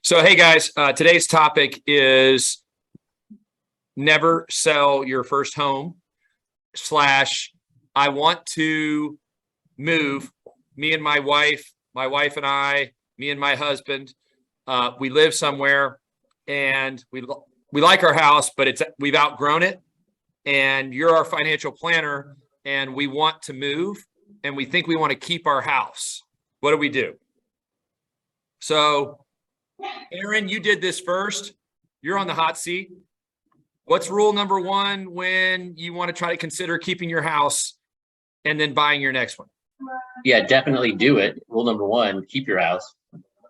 So, hey guys, today's topic is never sell your first home / I want to move. Me and my wife and I, me and my husband, we live somewhere and we like our house, but we've outgrown it. And you're our financial planner and we want to move and we think we want to keep our house. What do we do? So, Aaron, you did this first. You're on the hot seat. What's rule number one when you want to try to consider keeping your house and then buying your next one? Yeah, definitely do it. Rule number one, keep your house.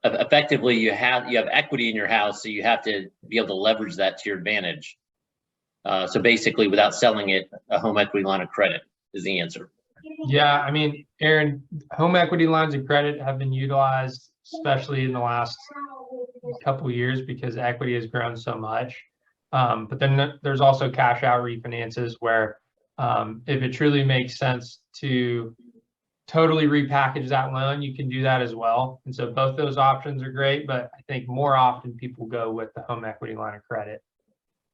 Effectively, you have equity in your house, so you have to be able to leverage that to your advantage. So basically, without selling it, a home equity line of credit is the answer. Yeah, I mean, Aaron, home equity lines of credit have been utilized, especially in the last couple of years because equity has grown so much. But then there's also cash out refinances where if it truly makes sense to totally repackage that loan, you can do that as well. And so both those options are great, but I think more often people go with the home equity line of credit.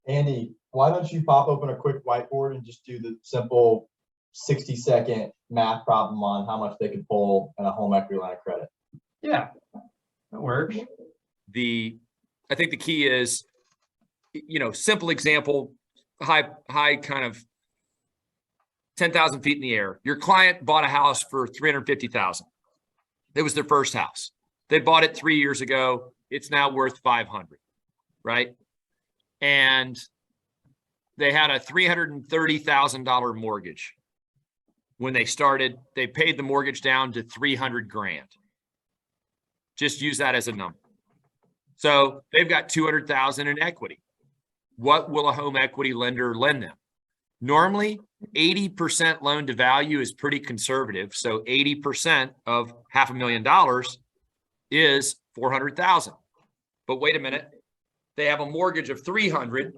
Andy, why don't you pop open a quick whiteboard and just do the simple 60-second math problem on how much they could pull in a home equity line of credit? Yeah, that works. I think the key is, simple example, high kind of 10,000 feet in the air. Your client bought a house for $350,000. It was their first house. They bought it 3 years ago. It's now worth $500, right? And they had a $330,000 mortgage. When they started, they paid the mortgage down to 300 grand. Just use that as a number. So they've got 200,000 in equity. What will a home equity lender lend them? Normally, 80% loan to value is pretty conservative. So 80% of $500,000 is 400,000. But wait a minute, they have a mortgage of 300.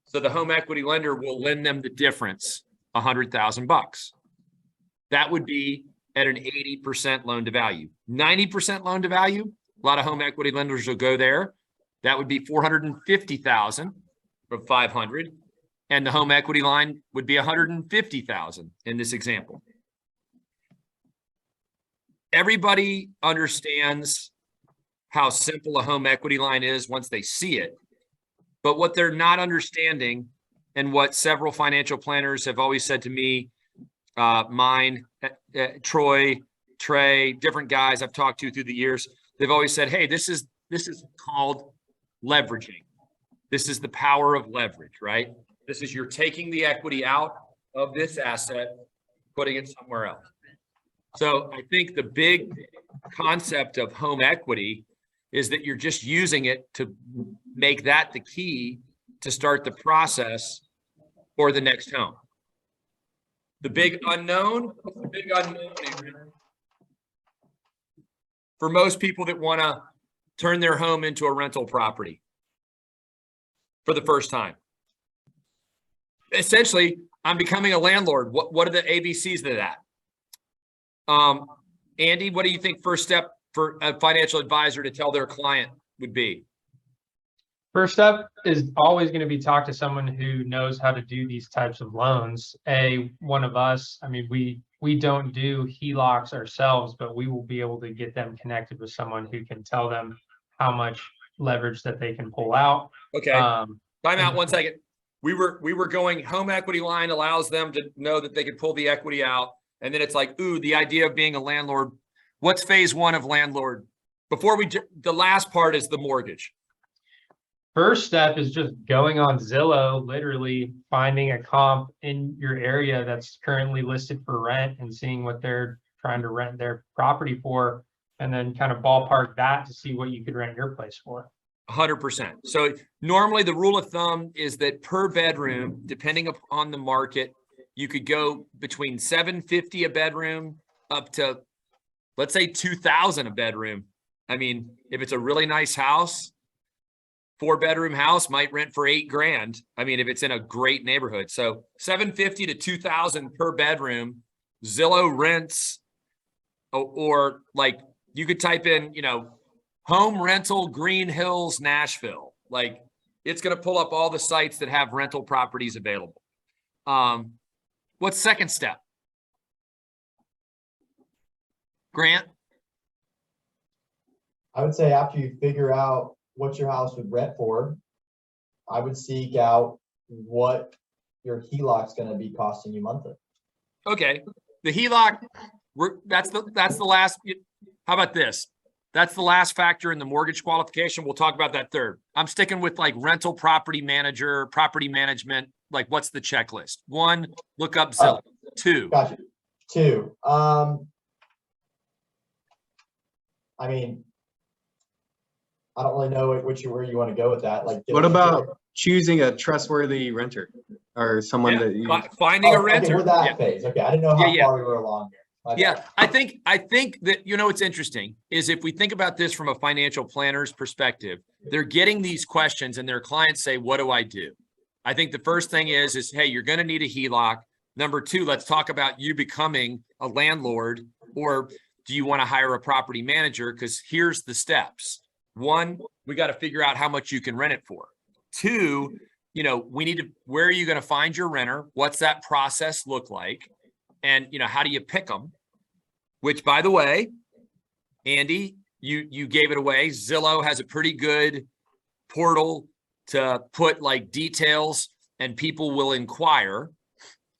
So the home equity lender will lend them the difference, $100,000. That would be at an 80% loan to value. 90% loan to value, a lot of home equity lenders will go there. That would be 450,000 from 500. And the home equity line would be 150,000 in this example. Everybody understands how simple a home equity line is once they see it. But what they're not understanding, and what several financial planners have always said to me, Troy, Trey, different guys I've talked to through the years, they've always said, hey, this is called leveraging. This is the power of leverage, right? This is you're taking the equity out of this asset, putting it somewhere else. So I think the big concept of home equity is that you're just using it to make that the key to start the process for the next home. The big unknown for most people that want to turn their home into a rental property for the first time. Essentially, I'm becoming a landlord. What are the ABCs to that? Andy, what do you think first step for a financial advisor to tell their client would be? First step is always going to be talk to someone who knows how to do these types of loans. One of us, I mean, we don't do HELOCs ourselves, but we will be able to get them connected with someone who can tell them how much leverage that they can pull out. Okay. Time out 1 second. We were going home equity line allows them to know that they could pull the equity out. And then it's like, ooh, the idea of being a landlord. What's phase one of landlord? The last part is the mortgage. First step is just going on Zillow, literally finding a comp in your area that's currently listed for rent and seeing what they're trying to rent their property for, and then kind of ballpark that to see what you could rent your place for. 100%. So normally the rule of thumb is that per bedroom, depending upon the market, you could go between $750 a bedroom up to, let's say, $2,000 a bedroom. I mean, if it's a really nice house, 4-bedroom house might rent for $8 grand. I mean, if it's in a great neighborhood. So $750 to $2,000 per bedroom. Zillow rents, or like you could type in, home rental, Green Hills, Nashville. Like, it's going to pull up all the sites that have rental properties available. What's second step? Grant? I would say after you figure out what your house would rent for, I would seek out what your HELOC's gonna be costing you monthly. Okay, the HELOC, that's the last. How about this? That's the last factor in the mortgage qualification. We'll talk about that third. I'm sticking with like rental property manager, property management. Like, what's the checklist? 1, look up Zillow. 2, Gotcha. 2, I mean, I don't really know where you want to go with that. Like, What about choosing a trustworthy renter or someone yeah, that you, finding a okay, renter. we're that Yeah. phase. Okay, I didn't know how Yeah, yeah. far we were along here. My Yeah, bad. I think that, you know, what's interesting is if we think about this from a financial planner's perspective, they're getting these questions and their clients say, what do I do? I think the first thing is, hey, you're going to need a HELOC. Number 2, let's talk about you becoming a landlord, or do you want to hire a property manager? Because here's the steps. 1, we got to figure out how much you can rent it for. 2, you know, we need to, where are you going to find your renter? What's that process look like? And, you know, how do you pick them? Which, by the way, Andy, you gave it away. Zillow has a pretty good portal to put like details, and people will inquire.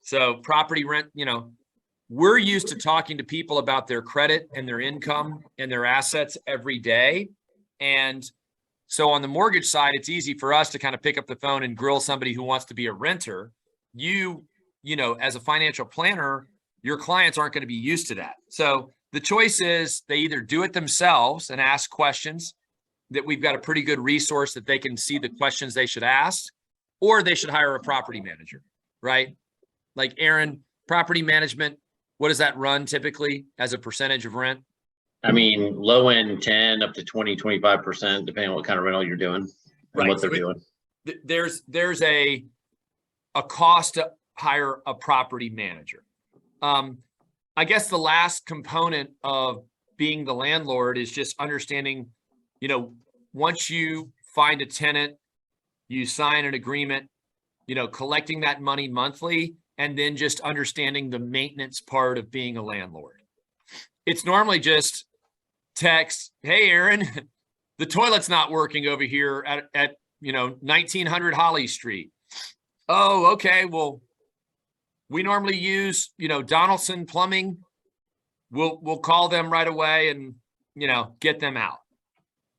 So property rent, you know, we're used to talking to people about their credit and their income and their assets every day. And so on the mortgage side, it's easy for us to kind of pick up the phone and grill somebody who wants to be a renter. You know, as a financial planner, your clients aren't going to be used to that. So the choice is they either do it themselves and ask questions that we've got a pretty good resource that they can see the questions they should ask, or they should hire a property manager, right? Like Aaron, property management, what does that run typically as a percentage of rent? I mean, low end 10 up to 20, 25%, depending on what kind of rental you're doing and Right. what they're So doing. There's a cost to hire a property manager. I guess the last component of being the landlord is just understanding, you know, once you find a tenant, you sign an agreement, you know, collecting that money monthly, and then just understanding the maintenance part of being a landlord. It's normally just text, hey, Aaron, the toilet's not working over here at you know, 1900 Holly Street. Oh, okay. Well, we normally use, you know, Donaldson Plumbing. We'll call them right away and, you know, get them out.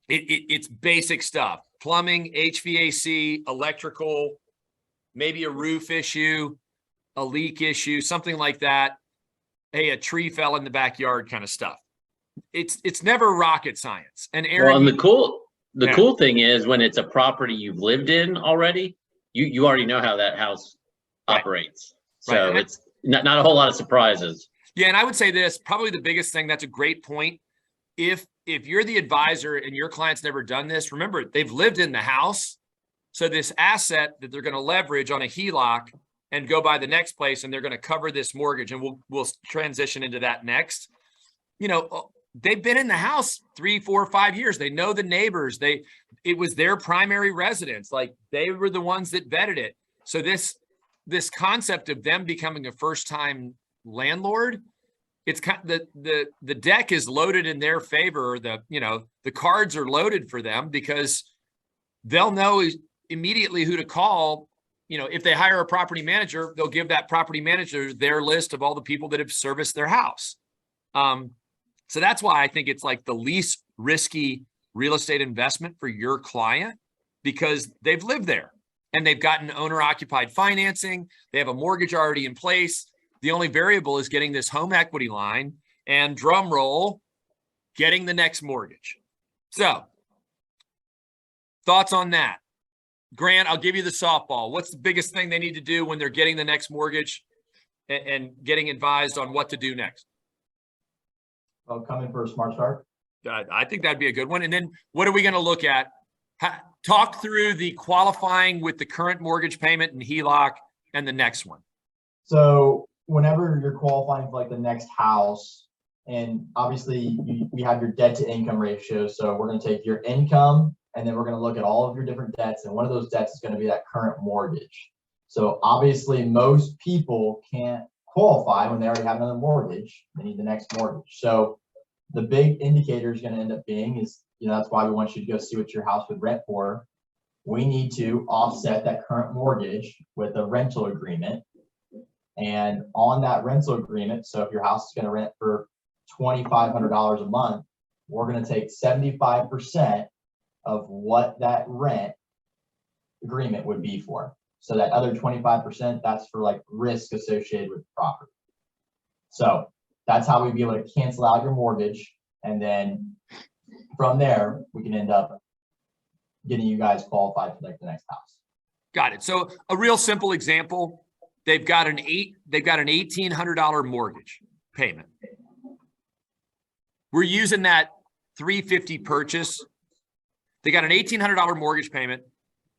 It's basic stuff. Plumbing, HVAC, electrical, maybe a roof issue, a leak issue, something like that. Hey, a tree fell in the backyard kind of stuff. It's never rocket science. And Aaron, Well, and the Yeah. cool thing is when it's a property you've lived in already, you already know how that house Right. operates. Right. So And it's not a whole lot of surprises. yeah, and I would say this, probably the biggest thing, that's a great point. If you're the advisor and your client's never done this, remember, they've lived in the house. So this asset that they're going to leverage on a HELOC and go buy the next place, and they're going to cover this mortgage, and we'll transition into that next. You know, they've been in the house 3, 4, 5 years. They know the neighbors. It was their primary residence. Like, they were the ones that vetted it. So this concept of them becoming a first-time landlord, it's kind of the deck is loaded in their favor. The cards are loaded for them because they'll know immediately who to call. You know, if they hire a property manager, they'll give that property manager their list of all the people that have serviced their house. So that's why I think it's like the least risky real estate investment for your client, because they've lived there and they've gotten owner occupied financing. They have a mortgage already in place. The only variable is getting this home equity line, and drum roll, getting the next mortgage. So thoughts on that? Grant, I'll give you the softball. What's the biggest thing they need to do when they're getting the next mortgage and getting advised on what to do next? I'll come in for a smart start. I think that'd be a good one. And then what are we going to look at? Talk through the qualifying with the current mortgage payment and HELOC and the next one. So whenever you're qualifying for like the next house, And obviously we have your debt to income ratio. So we're going to take your income and then we're going to look at all of your different debts. And one of those debts is going to be that current mortgage. So obviously most people can't qualify when they already have another mortgage. They need the next mortgage. So the big indicator is going to end up being is, that's why we want you to go see what your house would rent for. We need to offset that current mortgage with a rental agreement. And on that rental agreement, so if your house is going to rent for $2,500 a month, we're going to take 75% of what that rent agreement would be for. So that other 25%, that's for like risk associated with the property. So that's how we'd be able to cancel out your mortgage. And then from there, we can end up getting you guys qualified for like the next house. Got it. So a real simple example, they've got an $1,800 mortgage payment. We're using that $350 purchase. They got an $1,800 mortgage payment.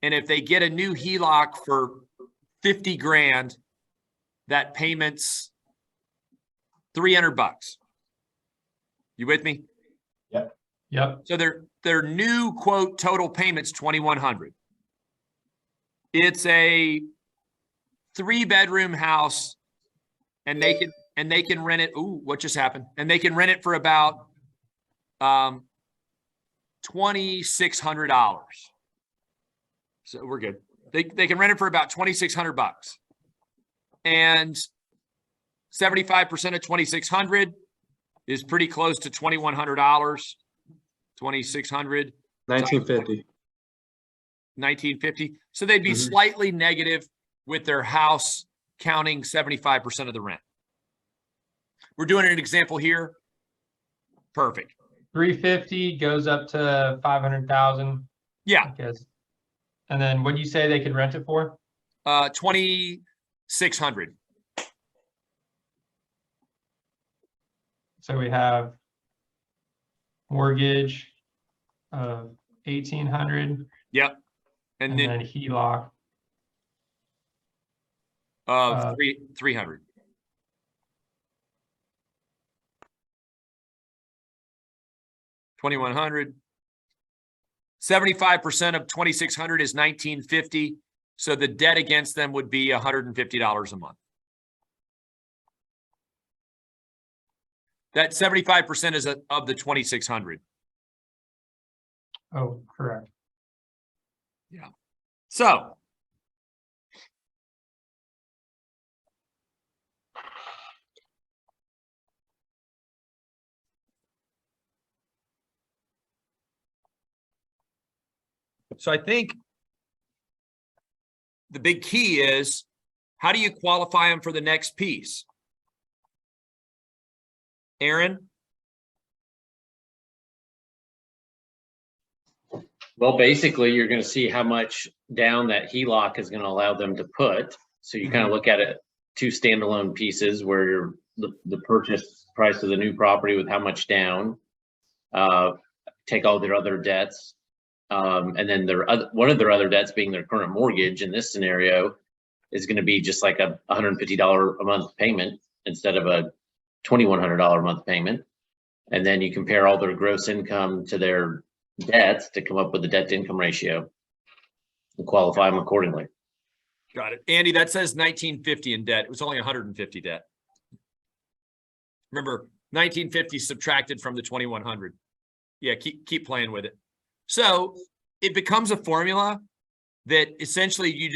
And if they get a new HELOC for 50 grand, that payment's $300. You with me? Yep. So their new quote total payment's $2,100. It's a 3-bedroom house, and they can rent it. Ooh, what just happened? And they can rent it for about $2,600. So we're good. They can rent it for about $2,600, and 75% of $2,600 is pretty close to $2,100. 2,600, $1,950. $1,950. So they'd be slightly negative with their house counting 75% of the rent. We're doing an example here. Perfect. 350 goes up to 500,000. Yeah. I guess. And then what do you say they could rent it for? 2,600. So we have mortgage of 1,800. Yep. And And then then HELOC. of 300. $2,100. 75% of 2,600 is 1,950. So the debt against them would be $150 a month. That 75% is of the 2,600. Oh, correct. So I think the big key is, how do you qualify them for the next piece? Aaron? Well, basically, you're going to see how much down that HELOC is going to allow them to put. So you kind of look at it, 2 standalone pieces where you're the purchase price of the new property with how much down, take all their other debts. And then one of their other debts being their current mortgage in this scenario is going to be just like a $150 a month payment instead of a $2,100 a month payment. And then you compare all their gross income to their debts to come up with the debt to income ratio and qualify them accordingly. Got it. Andy, that says 1,950 in debt. It was only 150 debt. Remember, 1,950 subtracted from the 2,100. Yeah, keep playing with it. So it becomes a formula that essentially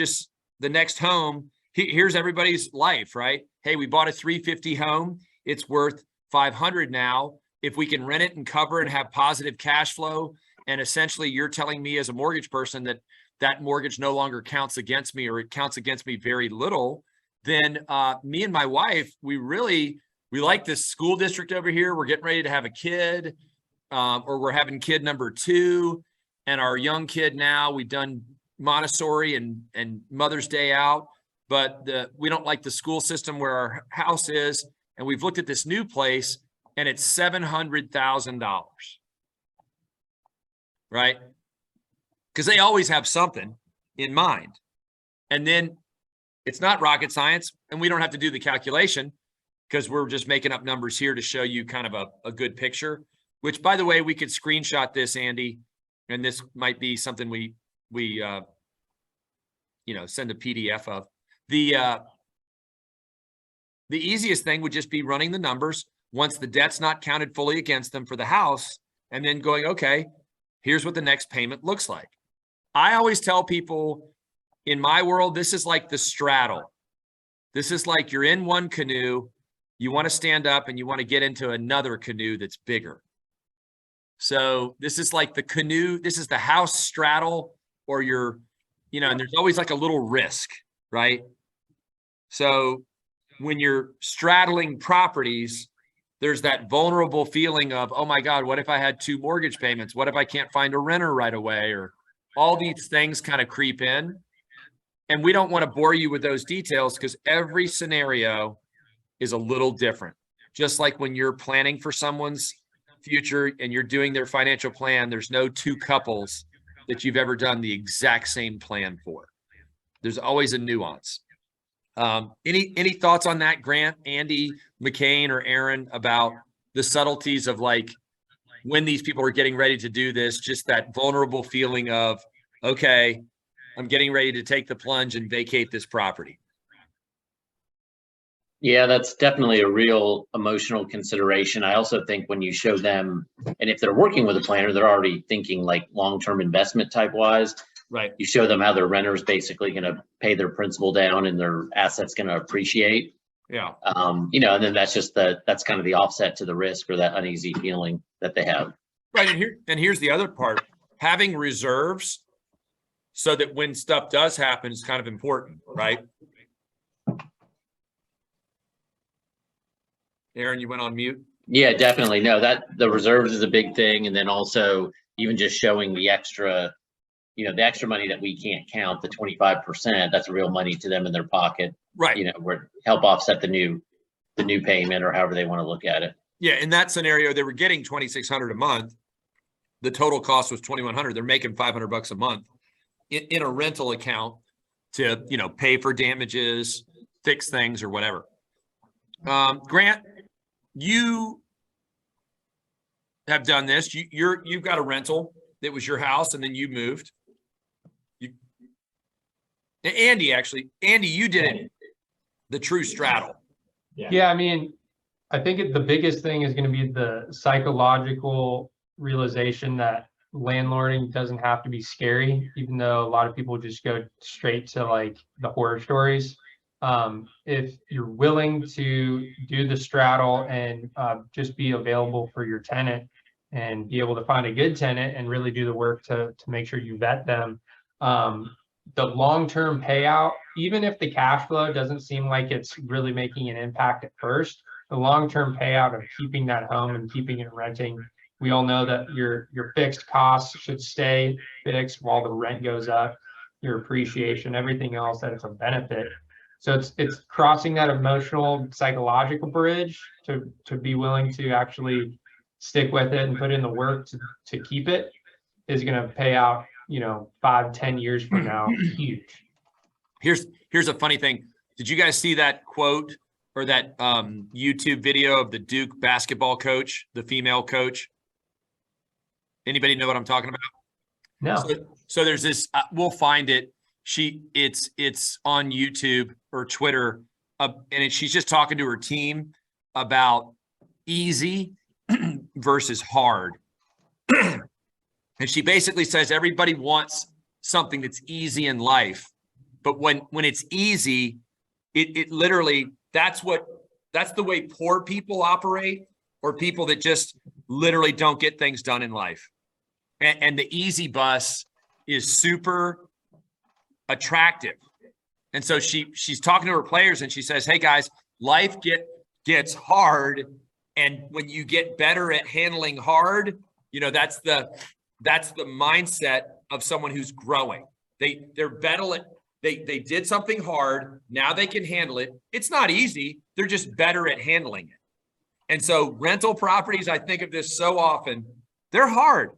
the next home, here's everybody's life, right? Hey, we bought a 350 home. It's worth 500 now. If we can rent it and cover and have positive cash flow, and essentially you're telling me as a mortgage person that mortgage no longer counts against me, or it counts against me very little, then me and my wife, we like this school district over here. We're getting ready to have a kid, or we're having kid number 2, and our young kid now, we've done Montessori and Mother's Day out, but we don't like the school system where our house is, and we've looked at this new place and it's $700,000, right? Because they always have something in mind. And then it's not rocket science, and we don't have to do the calculation, because we're just making up numbers here to show you kind of a good picture, which, by the way, we could screenshot this, Andy, and this might be something we send a PDF of. The easiest thing would just be running the numbers once the debt's not counted fully against them for the house, and then going, okay, here's what the next payment looks like. I always tell people in my world, this is like the straddle. This is like you're in one canoe, you want to stand up and you want to get into another canoe that's bigger. So this is like the canoe, this is the house straddle, or you're, and there's always like a little risk, right? So when you're straddling properties, there's that vulnerable feeling of, oh my God, what if I had 2 mortgage payments? What if I can't find a renter right away? Or all these things kind of creep in. And we don't want to bore you with those details because every scenario is a little different. Just like when you're planning for someone's future and you're doing their financial plan, there's no 2 couples that you've ever done the exact same plan for. There's always a nuance. Any thoughts on that, Grant, Andy, McCain, or Aaron, about the subtleties of like when these people are getting ready to do this, just that vulnerable feeling of, okay, I'm getting ready to take the plunge and vacate this property? Yeah, that's definitely a real emotional consideration. I also think when you show them, and if they're working with a planner, they're already thinking like long-term investment type wise. Right. You show them how their renter is basically going to pay their principal down and their assets going to appreciate. Yeah. And then that's kind of the offset to the risk or that uneasy feeling that they have. Right. And here's the other part. Having reserves so that when stuff does happen is kind of important, right? Aaron, you went on mute. Yeah, definitely. No, that the reserves is a big thing. And then also even just showing the extra, the extra money that we can't count, the 25%, that's real money to them in their pocket. Right. Where help offset the new payment or however they want to look at it. Yeah. In that scenario, they were getting $2,600 a month. The total cost was $2,100. They're making $500 a month in a rental account to, pay for damages, fix things or whatever. Grant, you have done this. You've got a rental that was your house and then you moved. Andy, you did it. The true straddle. Yeah, I mean, I think the biggest thing is going to be the psychological realization that landlording doesn't have to be scary, even though a lot of people just go straight to like the horror stories. If you're willing to do the straddle and just be available for your tenant and be able to find a good tenant and really do the work to make sure you vet them, the long-term payout, even if the cash flow doesn't seem like it's really making an impact at first, the long-term payout of keeping that home and keeping it renting, we all know that your fixed costs should stay fixed while the rent goes up, your appreciation, everything else, that it's a benefit. So it's crossing that emotional, psychological bridge to be willing to actually stick with it and put in the work to keep it is going to pay out, 5-10 years from now. Huge. Here's a funny thing. Did you guys see that quote or that YouTube video of the Duke basketball coach, the female coach? Anybody know what I'm talking about? No. So there's this, we'll find it. It's on YouTube or Twitter, and she's just talking to her team about easy versus hard. And she basically says everybody wants something that's easy in life, but when it's easy, it literally, that's the way poor people operate, or people that just literally don't get things done in life. And the easy bus is super attractive. And so she's talking to her players and she says, hey guys, life gets hard. And when you get better at handling hard, that's the mindset of someone who's growing. They're better at, they did something hard. Now they can handle it. It's not easy. They're just better at handling it. And so rental properties, I think of this so often, they're hard.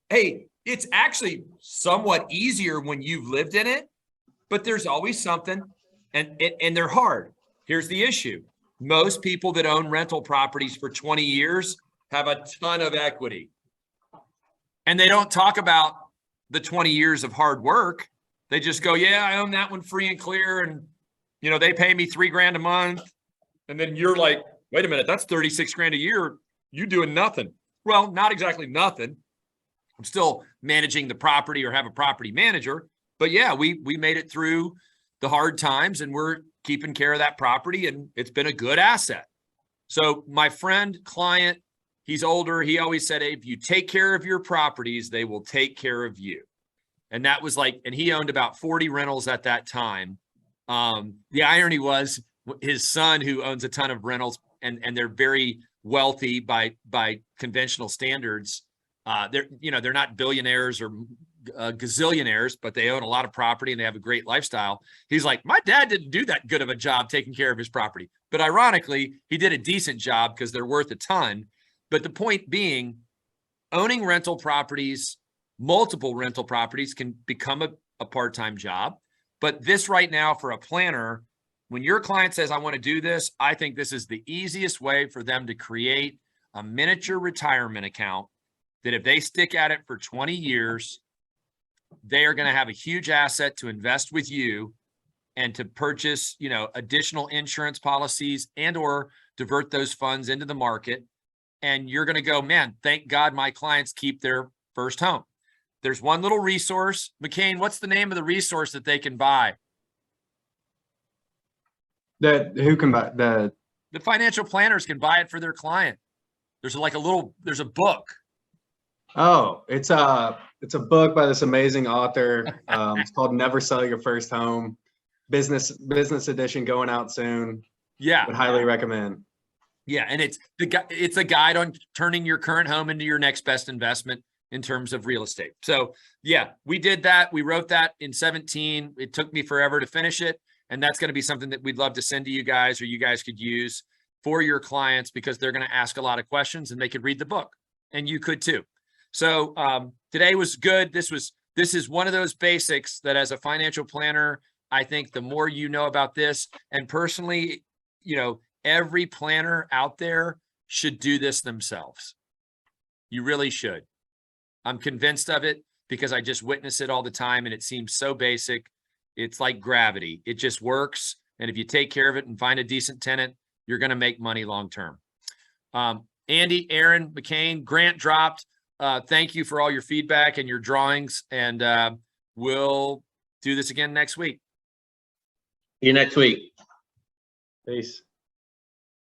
Hey, it's actually somewhat easier when you've lived in it, but there's always something, and they're hard. Here's the issue. Most people that own rental properties for 20 years have a ton of equity. And they don't talk about the 20 years of hard work. They just go, yeah, I own that one free and clear. And, they pay me $3,000 a month. And then you're like, wait a minute, that's 36 grand a year. You doing nothing. Well, not exactly nothing. I'm still managing the property or have a property manager. But yeah, we made it through the hard times and we're keeping care of that property and it's been a good asset. So my friend, client, he's older. He always said, hey, if you take care of your properties, they will take care of you. And that was like, and he owned about 40 rentals at that time. The irony was his son, who owns a ton of rentals and they're very wealthy by conventional standards. They're not billionaires or gazillionaires, but they own a lot of property and they have a great lifestyle. He's like, my dad didn't do that good of a job taking care of his property. But ironically, he did a decent job because they're worth a ton. But the point being, owning rental properties, multiple rental properties can become a part-time job. But this right now for a planner, when your client says, I want to do this, I think this is the easiest way for them to create a miniature retirement account that if they stick at it for 20 years, they are going to have a huge asset to invest with you and to purchase, additional insurance policies and or divert those funds into the market. And you're going to go, man, thank God my clients keep their first home. There's one little resource. McCain, what's the name of the resource that they can buy? Who can buy the financial planners can buy it for their client. There's a book. Oh, it's a book by this amazing author. It's called Never Sell Your First Home. Business edition going out soon. Yeah. Would highly recommend. Yeah. And it's a guide on turning your current home into your next best investment in terms of real estate. So yeah, we did that. We wrote that in 2017. It took me forever to finish it. And that's going to be something that we'd love to send to you guys or you guys could use for your clients because they're going to ask a lot of questions and they could read the book and you could too. So today was good. This is one of those basics that as a financial planner, I think the more you know about this, and personally, every planner out there should do this themselves. You really should. I'm convinced of it because I just witness it all the time and it seems so basic. It's like gravity. It just works. And if you take care of it and find a decent tenant, you're going to make money long-term. Andy, Aaron, McCain, Grant dropped. Thank you for all your feedback and your drawings. And we'll do this again next week. See you next week. Peace.